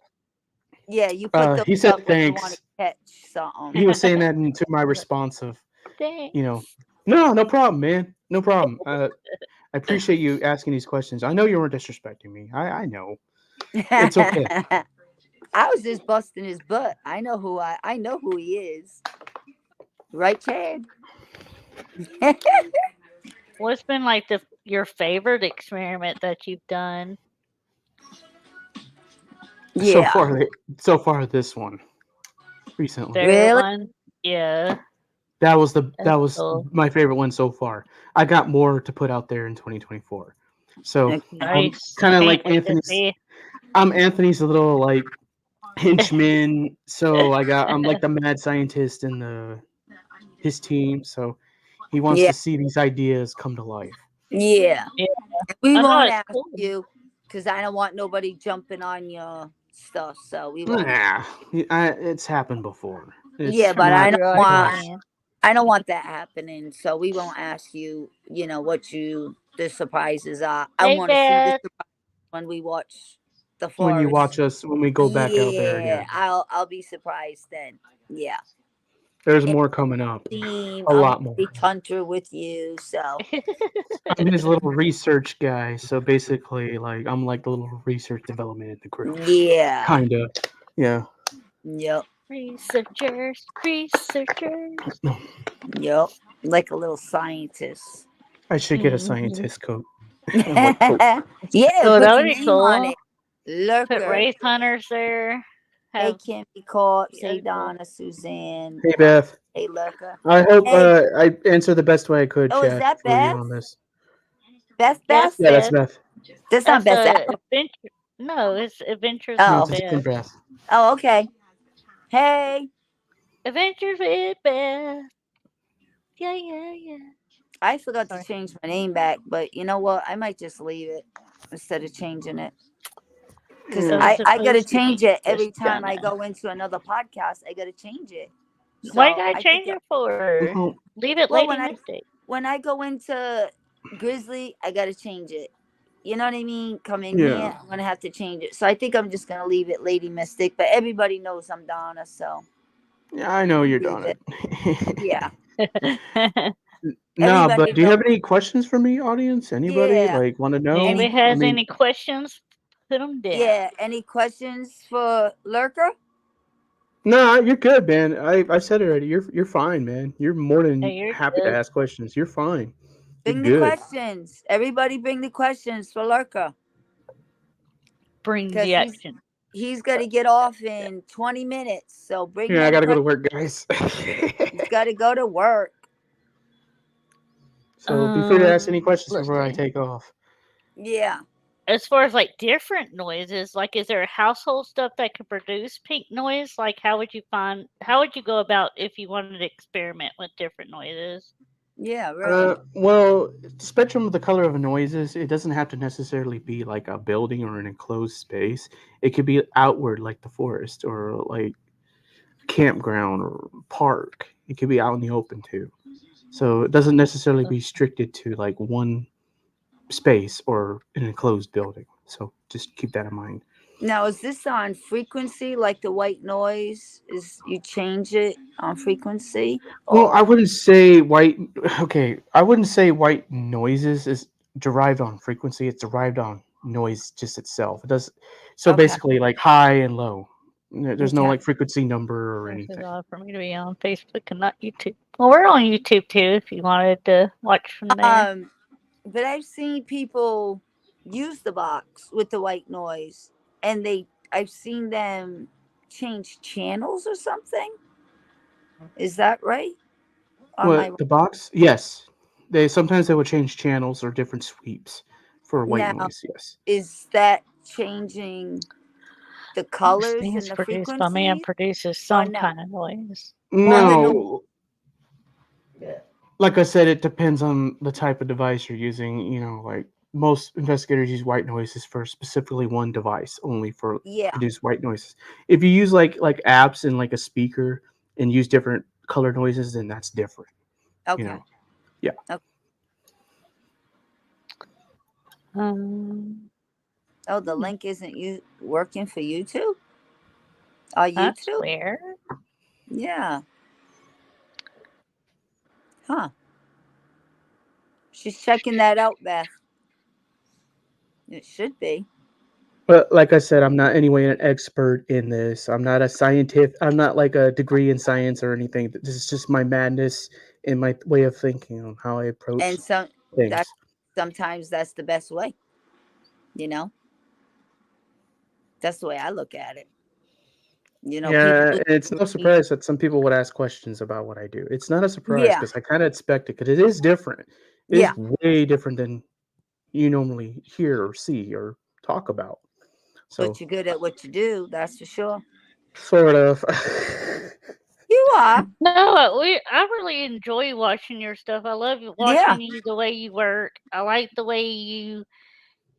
yeah. You put those He said up when you want to thanks. catch something. He was saying that into my response of, you know, Thanks. no, no problem, man. No problem. I appreciate you asking these questions. I know you weren't disrespecting me. I know. It's okay. I was just busting his butt. I know who he is. Right, Chad? What's been like your favorite experiment that you've done? So Yeah. far, so far this one recently. Favorite Really? one? Yeah. That was That's cool. my favorite one so far. I got more to put out there in 2024. So Okay. Nice. I kind of can't like wait to Anthony's. see. I'm Anthony's little like henchman. So I'm like the mad scientist in his team. So he wants Yeah. to see these ideas come to life. Yeah. Yeah. We I know won't it's ask cool. you because I don't want nobody jumping on your stuff. So we won't. Nah, it's happened before. Yeah, It's but not. I don't want that happening. So we won't ask you, what the surprises are. I Hey, want to see the Beth. surprise when we watch the When you forest. watch us, when we go back out there Yeah, again, I'll be surprised then. Yeah. there's And more coming up. team, A I'm lot a more. big hunter with you. So I'm his little research guy. So basically, like I'm like the little research development in the group. yeah. Kinda. Yeah. Yep. Researchers. Yep. Like a little scientist. I should get a Hmm. scientist coat. A white coat. Yeah, Oh, put that would your be name on cool. it. Put Lurker. race hunters there. Hey, Have Kimmy Corpse. that'd Hey, be cool. Donna, Suzanne. Hey Beth. Hey, Lurker. I hope Hey, I answered the best way I could, oh, is Chad, that for you Beth? on this. Beth, That's Beth? Yeah, that's Beth. Beth. That's not That's Beth. a adventure. No, it's Adventures No, with Oh, it's a different Beth. Beth. oh, okay. Hey, Adventures with Beth. Yeah. I forgot to Sorry. change my name back, but you know what? I might just leave it instead of changing it. Because It Mm. was I got to supposed to change be it just every time I Donna. go into another podcast. I got to change it. Why you So gotta I think change it for? Well, Leave it well Lady Mystic. when I go into Grizzly, I gotta change it. You know what I mean? Come in Yeah. here, I'm gonna have to change it. So I think I'm just gonna leave it Lady Mystic, but everybody knows I'm Donna, so Yeah, I know you're leave Donna. it. Yeah. No, but Everybody do you knows. have any questions for me, audience? Anybody Yeah. like want to know? Any Anybody I has mean, any questions? Put them down. yeah, any questions for Lurker? no, you're good, man. I said it already. You're fine, man. You're more Hey, than you're happy to good. ask questions. You're fine. You're Bring the good. questions. Everybody bring the questions for Lurker. Bring Because the action. he's gotta get off in 20 minutes. So bring Yeah, I them gotta go to questions. work, guys. He's gotta go to work. So be free to ask any questions Let's before I see. take off. Yeah. As far as like different noises, like is there household stuff that could produce pink noise? Like how would you go about if you wanted to experiment with different noises? Yeah, really. Well, the spectrum of the color of noises, it doesn't have to necessarily be like a building or an enclosed space. It could be outward, like the forest or like campground or park. It could be out in the open too. So it doesn't necessarily be restricted to like one space or an enclosed building. So just keep that in mind. Now is this on frequency like the white noise? Is you change it on frequency? Well, I Or wouldn't say white. Okay, I wouldn't say white noises is derived on frequency. It's derived on noise just itself. It does so okay. basically like high and low. There's no Okay. like frequency number or This is anything. odd for me to be on Facebook and not YouTube. Well, we're on YouTube too if you wanted to watch from there. Um but I've seen people use the box with the white noise and I've seen them change channels or something. Is that right? Or am I What the box? Yes, they sometimes they will change channels or different sweeps for white now noise. Yes. is that changing the Most colors things and the produced by man frequencies produces or some no? kind of noise. On the no No, like I said, it depends on the type of device you're using. Like most investigators use white noises for specifically one device, only for yeah. produce white noises. If you use like apps and like a speaker and use different color noises, then that's different. You Okay. know, yeah. Okay. Um, Oh, the hmm, link isn't you working for YouTube? On that's YouTube? weird. Yeah. Huh. She's checking that out, Beth. It should be. But like I said, I'm not anyway an expert in this. I'm not a scientist. I'm not like a degree in science or anything. This is just my madness and my way of thinking on how I approach And some that things. sometimes that's the best way, you know? That's the way I look at it. People Yeah, and it's no do surprise that some people would ask questions about what I do. It's not a surprise yeah. because I kind of expect it because it is different. It Yeah. is way different than you normally hear or see or talk about. But So, you're good at what you do, that's for sure. sort of. You are. No, I really enjoy watching your stuff. I love Yeah. watching you the way you work. I like the way you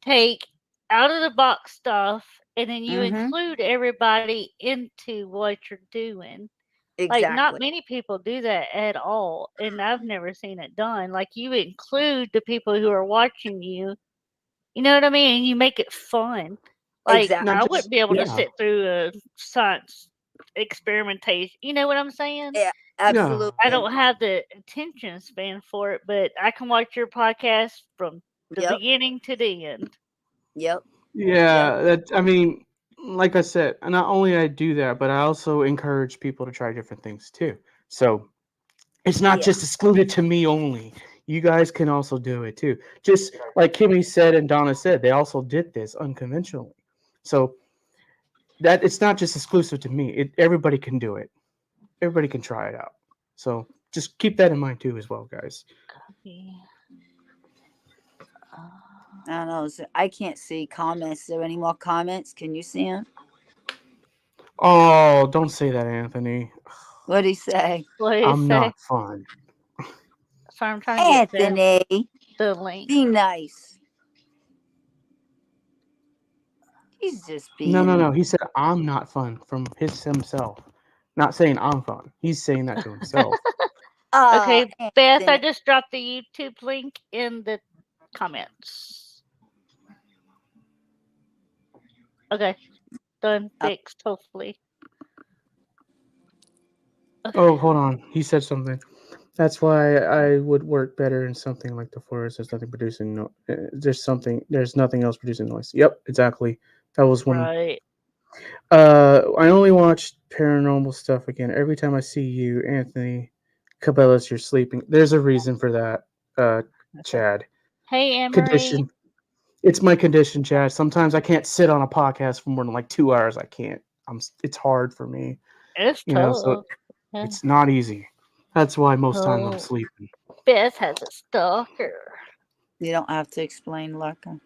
take out of the box stuff and then you Mm-hmm. include everybody into what you're doing. Like not Exactly. many people do that at all, and I've never seen it done. Like you include the people who are watching you. You know what I mean? And you make it fun. Like Not I Exactly. wouldn't just, be able to yeah. sit through a science experimentation. You know what I'm saying? Yeah. Yeah. I Absolutely. don't have the attention span for it, but I can watch your podcast from the Yep. beginning to the end. Yep. Yep. Yeah. I mean, like I said, not only I do that, but I also encourage people to try different things too. So, it's not Yeah. just excluded to me only. You guys can also do it too. Just like Kimmy said and Donna said, they also did this unconventionally. So that it's not just exclusive to me. Everybody can do it. Everybody can try it out. So just keep that in mind too, as well, guys. Copy. Uh, I don't know. I can't see comments. Is there any more comments? Can you see them? Oh, don't say that, Anthony. What do you say? what do you I'm say? not fun. So I'm trying to get Anthony, the link. be nice. He's just No, no, being. no. He said I'm not fun from himself. Not saying I'm fun. He's saying that to himself. Okay, Beth, I Anthony. just dropped the YouTube link in the comments. Okay, done, fixed, hopefully. Okay. Oh, hold on. He said something. That's why I would work better in something like the forest. There's nothing producing no. There's nothing else producing noise. Yep, exactly. That was when. Right. I only watch paranormal stuff again every time I see you, Anthony Cabela's. You're sleeping. There's a reason for that, Chad. Hey, Anne-Marie. Condition. It's my condition, Chad. Sometimes I can't sit on a podcast for more than like 2 hours. I can't. It's hard for me. It's You know, so tough. Yeah. it's not easy. That's why most times I'm Oh, sleeping. Beth has a stalker. You don't have to explain, Lurker.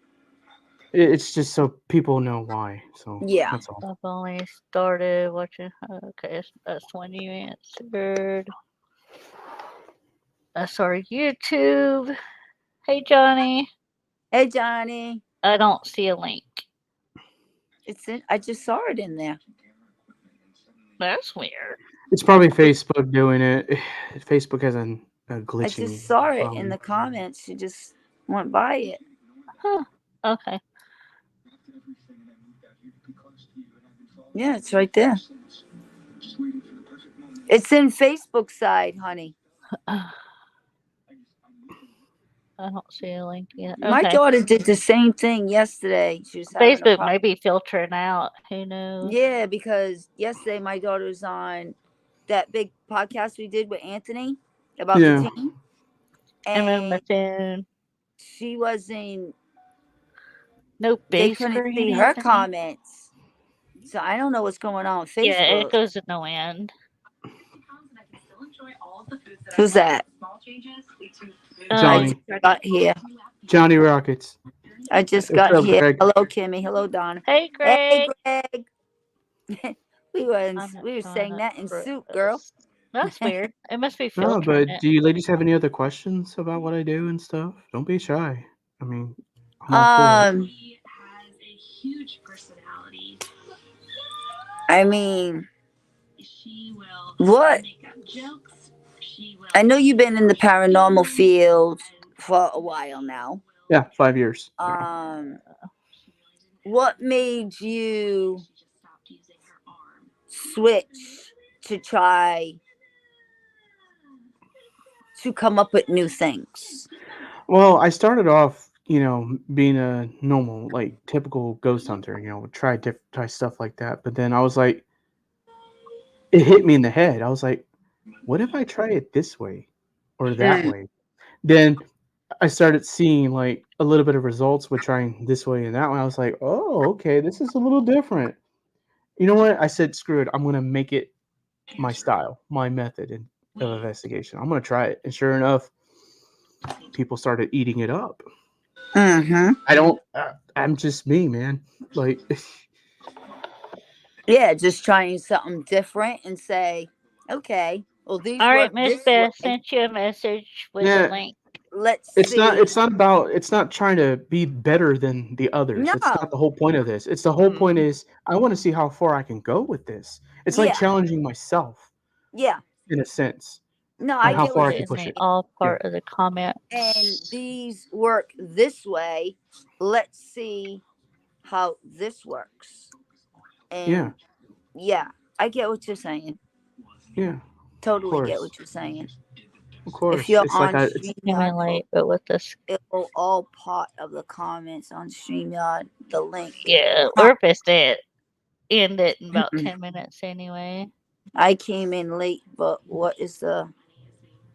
It's just so people know why. So Yeah. that's all. I've only started watching. Okay, that's when you answered. That's our YouTube. Hey, Johnny. Hey, Johnny. I don't see a link. It's in. I just saw it in there. That's weird. It's probably Facebook doing it. Facebook has a glitching. I just saw it in the comments. You just went by it. Huh. Okay. Yeah, it's right there. It's in Facebook side, honey. I don't see a link yet. My Okay. daughter did the same thing yesterday. She was having a Facebook problem. may be filtering out. Who knows? Yeah, because yesterday my daughter was on that big podcast we did with Anthony about Yeah. the team. And then the And phone. she wasn't, No they big couldn't screen. see her Anthony? comments. So I don't know what's going on with Yeah, Facebook. it goes at no end. Who's that? Johnny. I got here. Johnny Rockets. I just What's got up, here. Greg? Hello, Kimmy. Hello, Donna. Hey, Greg. Hey, Greg. we were I'm saying that in for soup, girl. us. That's weird. It must be No, filtering but it. do you ladies have any other questions about what I do and stuff? Don't be shy. I mean, I'm all for it. He has a huge personality. I mean, She will what? make up jokes. She will. I know you've been in the paranormal field for a while now. Yeah, 5 years. What made you switch to try to come up with new things? Well, I started off, being a normal, like typical ghost hunter. Try stuff like that. But then I was like, it hit me in the head. I was like, what if I try it this way or that way? Then I started seeing like a little bit of results with trying this way and that way. I was like, oh, okay, this is a little different. You know what? I said, screw it. I'm gonna make it my style, my method of investigation. I'm gonna try it, and sure enough, people started eating it up. Mm-hmm. I'm just me, man. Like, yeah, just trying something different and say, okay, well, these All right, work Miss this Beth way. sent you a message with Yeah. a link. Let's it's see. it's not trying to be better than the others. No. It's not the whole point of this. It's the whole point is I want to see how far I can go with this. It's like Yeah. challenging myself Yeah. in a sense. No, Like I how get far what I you're can push saying. it. All part of the comment. And these work this way. Let's see how this works. And yeah, I get what you're saying. Yeah. Totally get what you're saying. Of course. If you're It's on like Coming late, but with this. it will all part of the comments on StreamYard, the link. Yeah, we're pissed at end it in about Mm-mm. 10 minutes anyway. I came in late, but what is the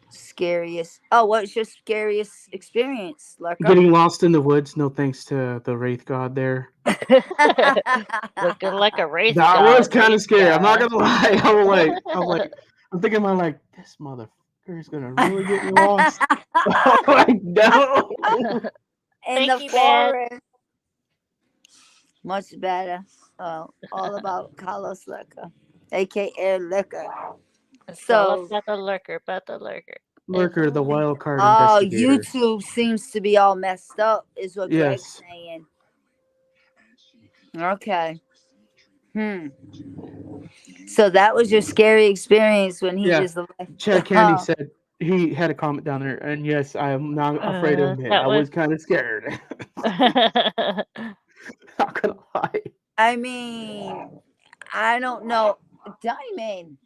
scariest? Oh, what's your scariest experience, Lurker? getting lost in the woods. No thanks to the Wraith God there. Looking like a race That god. was kind of scary. I'm not gonna lie. I'm thinking about like this motherfucker is gonna really get me lost. Oh my no. In Thank the you, Beth. forest. Much better. All about Carlos Lurker, aka Lurker. It's all So, about the lurker, Lurker, the wild card oh, investigator. YouTube seems to be all messed up, is what Greg's Yes. saying. Okay. So that was your scary experience when he Yeah. just left. Chad Candy said, he had a comment down there, and yes, I am not afraid to admit That I was. was kind of scared. Not gonna lie. I mean, I don't know. Diamond.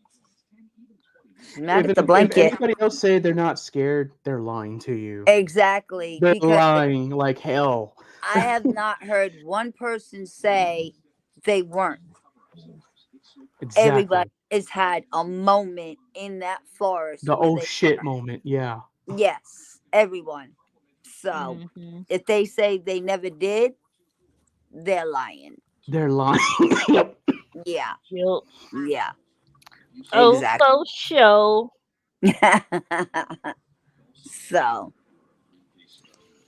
She's mad at the If blanket. anybody else say they're not scared, they're lying to you. Exactly. They're Because lying like hell. I have not heard one person say they weren't. Exactly. Everybody has had a moment in that forest The where oh they shit were. moment. Yeah. Yes, everyone. So Mhm. if they say they never did, they're lying. They're lying. Yep. Yeah, Yep. yeah, Oh, exactly. so show. So,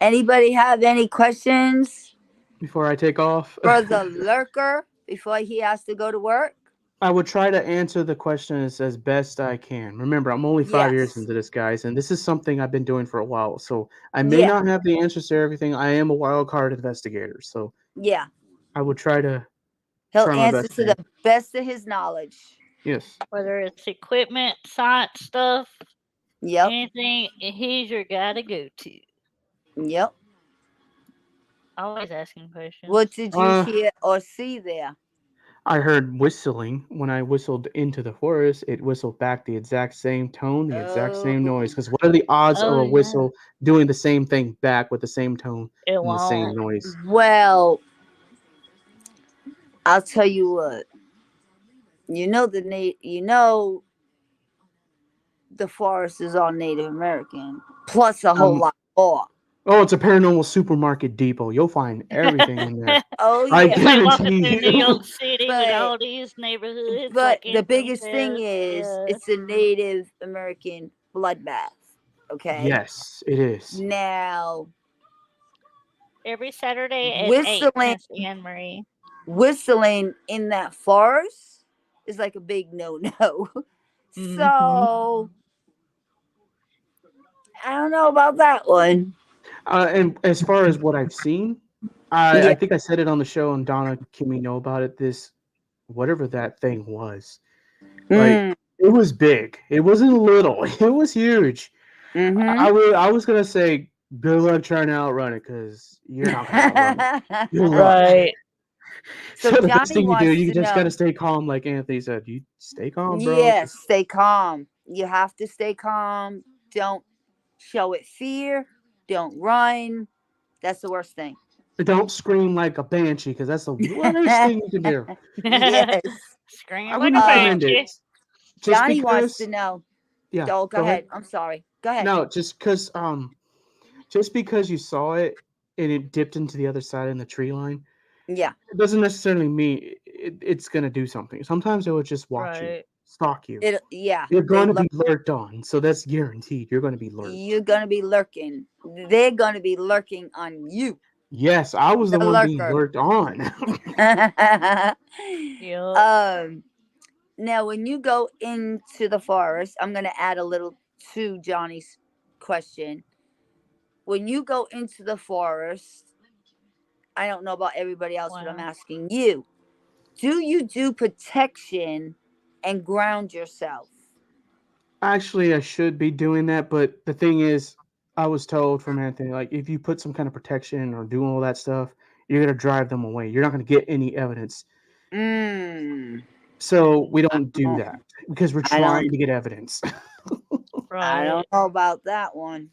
anybody have any questions Before I take off, for the lurker before he has to go to work? I would try to answer the questions as best I can. Remember, I'm only 5 years Yes. into this, guys, and this is something I've been doing for a while. So I may Yeah. not have the answers to everything. I am a wild card investigator, so Yeah. I would try to He'll try my answer best. to the best of his knowledge. Yes. Whether it's equipment, science stuff, Yep. anything, he's your guy to go to. Yep. Always asking questions. What did you Uh, hear or see there? I heard whistling. When I whistled into the forest, it whistled back the exact same tone, the exact same noise. Oh, Because what are the odds of Oh a yeah, whistle doing the same thing back with the same tone it and the same won't. noise? well, I'll tell you what. The forest is all Native American, plus a whole Um, lot more. oh, it's a paranormal supermarket depot. You'll find everything in there. Oh I yeah, It's like walking guarantee through New York you. City with but all these neighborhoods, but like the Anthony biggest thing says. is Yeah. it's a Native American bloodbath. Okay, Yes, it is. now Every Saturday at 8, whistling Miss Anne Marie. whistling in that forest is like a big no no. Mm-hmm. So I don't know about that one. And as far as what I've seen, I Yeah. think I said it on the show, and Donna can we know about it. This whatever that thing was, like Mm, it was big. It wasn't little. It was huge. mm-hmm. I was gonna say good luck trying to outrun it because you're not gonna outrun it. Good luck. Right. So So the best Johnny thing you do, wants you to just gotta know. stay calm, like Anthony said. You stay calm, bro. Yes, stay calm. You have to stay calm. Don't show it fear. Don't run. That's the worst thing. Don't scream like a banshee because that's the worst thing you can do. Yes. Scream I like a wouldn't recommend it banshee. just Johnny wants to because. know. Yeah, Oh, go go ahead. ahead. I'm sorry. Go ahead. No, just because you saw it and it dipped into the other side in the tree line, Yeah. it doesn't necessarily mean it's gonna do something. Sometimes it will just watch you, Right. stalk you. Yeah. You're They going to lurk. be lurked on, so that's guaranteed. You're going to be lurked. You're gonna be lurking. They're gonna be lurking on you, Yes, I was the the one being lurker. lurked on. Yep. Now, when you go into the forest, I'm gonna add a little to Johnny's question. When you go into the forest, I don't know about everybody else, but I'm Wow. asking you: do you do protection and ground yourself? Actually, I should be doing that, but the thing is, I was told from Anthony, like, if you put some kind of protection or do all that stuff, you're gonna drive them away. You're not gonna get any evidence. Mm, So we don't do oh, that because we're I don't. trying to get evidence. I Right. don't know about that one.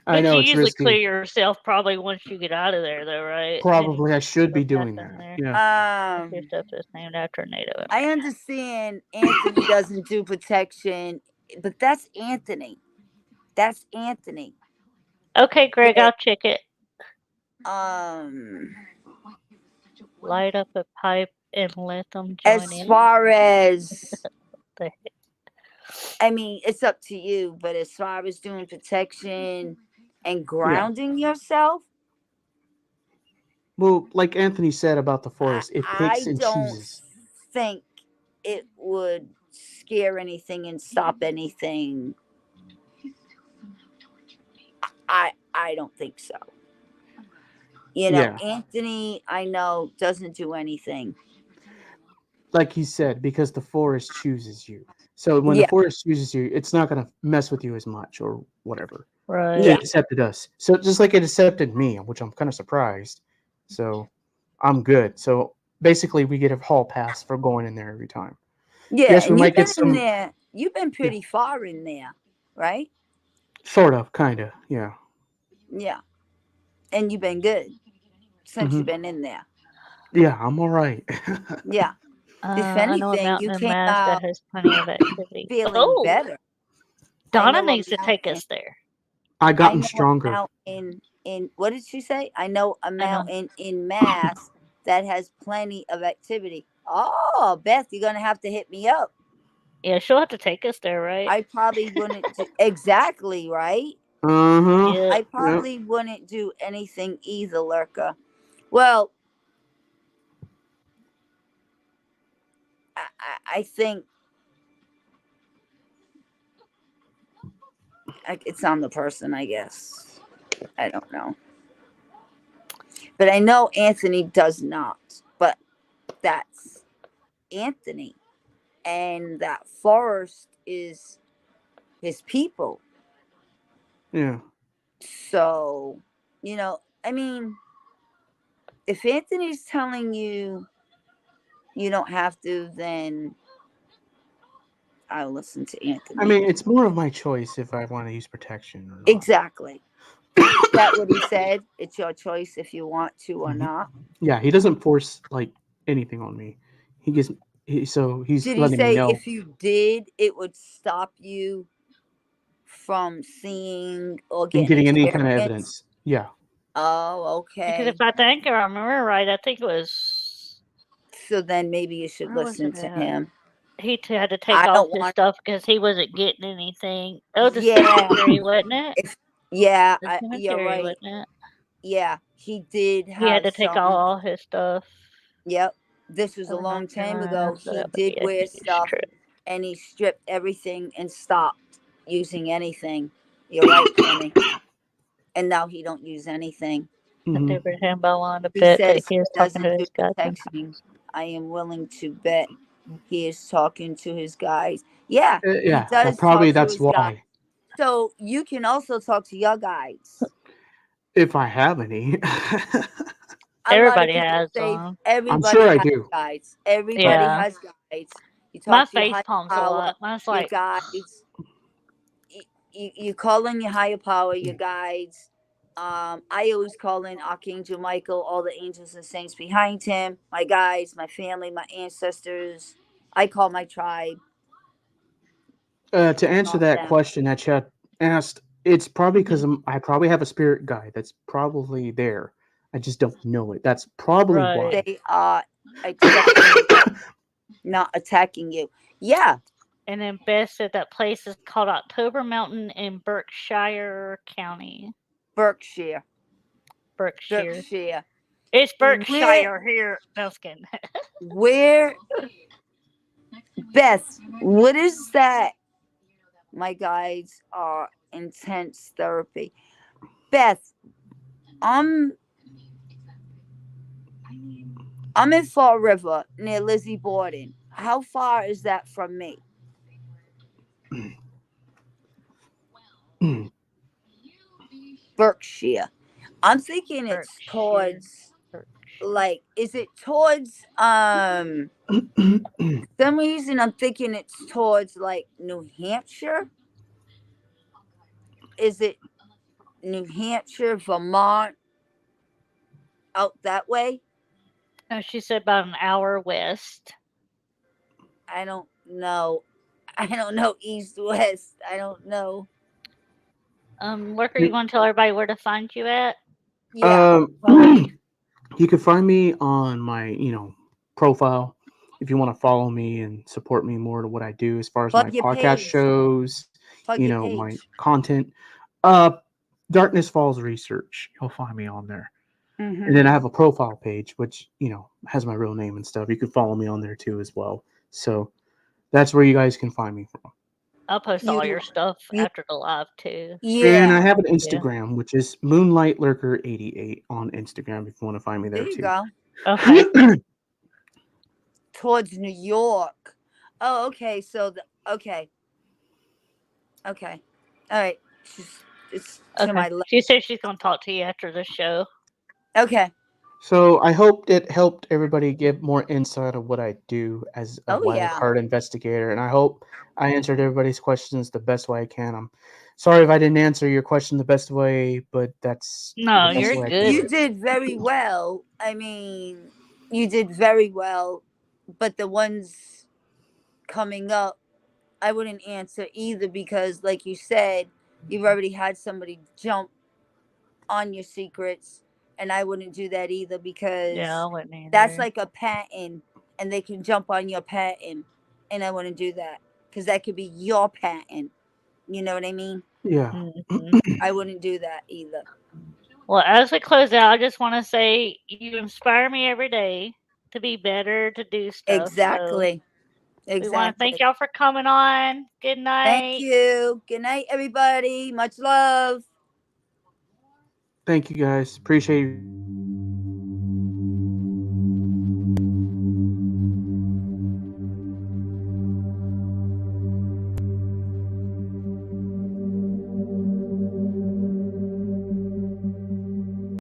I But know you it's usually clear risky. yourself probably once you get out of there, though, right? Any Probably I should be stuff that's doing in that. there. Yeah. Your Um, stuff is named after Native I American. understand Anthony doesn't do protection, but that's Anthony. That's Anthony. Okay, Greg, But I'll check it. um, Light up a pipe and let them join as in. far as The I mean, it's up to you, but as far as doing protection and Yeah. grounding yourself, Well, like Anthony said about the I, forest, it picks I and don't chooses. think it would scare anything and stop anything. I don't think so. Yeah. Anthony, I know, doesn't do anything. Like he said, because the forest chooses you. So when the Yeah. forest uses you, it's not going to mess with you as much or whatever. Right. Yeah. It accepted us. So just like it accepted me, which I'm kind of surprised. So I'm good. So basically, we get a hall pass for going in there every time. Yeah. Yes, we And you've might been get in some, there. You've been pretty far in there, right? sort of, kind of, yeah. Yeah. And you've been good since Hmm. you've been in there. Yeah, I'm all right. Yeah. If I know a anything, you mountain in came Mass out that has plenty of activity. feeling Oh, better. I Donna know a needs to take mountain. us there. I I gotten know a stronger. mountain in what did she say? I know a I know. mountain in Mass that has plenty of activity. Oh, Beth, you're gonna have to hit me up. Yeah, she'll have to take us there, right? I probably wouldn't do exactly right. Uh-huh. Yeah. I Yep. probably wouldn't do anything either, Lurker. Well, I think it's on the person, I guess. I don't know. But I know Anthony does not. But that's Anthony. And that forest is his people. Yeah. So, I mean, if Anthony's telling you you don't have to, then I'll listen to Anthony. I mean, it's more of my choice if I want to use protection or not. Exactly. Is that what he said? It's your choice if you want to or Mhm. not. Yeah, he doesn't force like anything on me. He's Did he letting me say know. if you did, it would stop you from seeing or And getting getting any kind of experience? evidence. Yeah. Oh, Because okay. if I think I remember right, I think it was. So then maybe you should Where was listen it to at? him. He had to take I off don't his want. stuff because he wasn't getting anything. Oh, the Yeah. cemetery, wasn't it? If yeah, The you're cemetery, right. wasn't it? Yeah, he did He had have to take some. all his stuff. Yep, this was a Over long North time Carolina, ago. so He that would did be a wear huge stuff, trip. and he stripped everything and stopped using anything. You're right, Kenny. And now he don't use anything. I Mhm. did him by one a He bit that says he he was talking doesn't to do his guys sometimes. protection. I am willing to bet he is talking to his guys. Yeah, he Yeah, does probably talk to that's his guys. why. So you can also talk to your guys. If I have any. A lot of Everybody people has say them. I'm everybody sure I has do. guides. Everybody Yeah. has guides. You My talk to your face higher palms a power, lot. Mine's your like, guides. You call in your higher power, your guides. I always call in Archangel Michael, all the angels and saints behind him, my guides, my family, my ancestors. I call my tribe. To answer All that them. question that you asked, it's probably because I probably have a spirit guide that's probably there. I just don't know it. That's probably right. why. They are accepting you, not attacking you. Yeah, And then Beth said that place is called October Mountain in Berkshire County. Berkshire. Berkshire. Where It's Berkshire here. No, I was kidding. where Beth, what is that? My guides are intense therapy. Beth, I'm in Fall River near Lizzie Borden. How far is that from me? Berkshire. I'm thinking it's towards like is it towards some reason I'm thinking it's towards like New Hampshire? Is it New Hampshire, Vermont, out that way? No, she said about an hour west. I don't know. I don't know east west. I don't know. Lurker, you want to tell everybody where to find you at? Yeah. You can find me on my, profile if you want to follow me and support me more to what I do as far as my Plug your podcast page. shows, Plug your my page. content. Darkness Falls Research. You'll find me on there. Mhm. And then I have a profile page, which, has my real name and stuff. You can follow me on there too as well. So that's where you guys can find me from. I'll post all your stuff you- after the live too. And I Yeah. have an Instagram, which is Moonlight Lurker 88 on Instagram if you want to find me there There you too. go. Okay. Towards New York. Oh, okay. So Okay. Okay. All right. It's to Okay. my left. She said she's gonna talk to you after the show. Okay. So I hope it helped everybody get more insight of what I do as a Oh wild yeah. card investigator, and I hope I answered everybody's questions the best way I can. I'm sorry if I didn't answer your question the best way, but that's the No, best you're way I can do You good. it. did very well. I mean, you did very well. But the ones coming up, I wouldn't answer either because, like you said, you've already had somebody jump on your secrets, and I wouldn't do that either Yeah, I because wouldn't that's either. like a patent, and they can jump on your patent, and I wouldn't do that because that could be your patent. You know what I mean? Yeah. Hmm. I wouldn't do that either. Well, as we close out, I just want to say you inspire me every day to be better, to do stuff. So Exactly. we want to thank Exactly. y'all for coming on. Good Thank night. you. Good night, everybody. Much love. Thank you guys. Appreciate you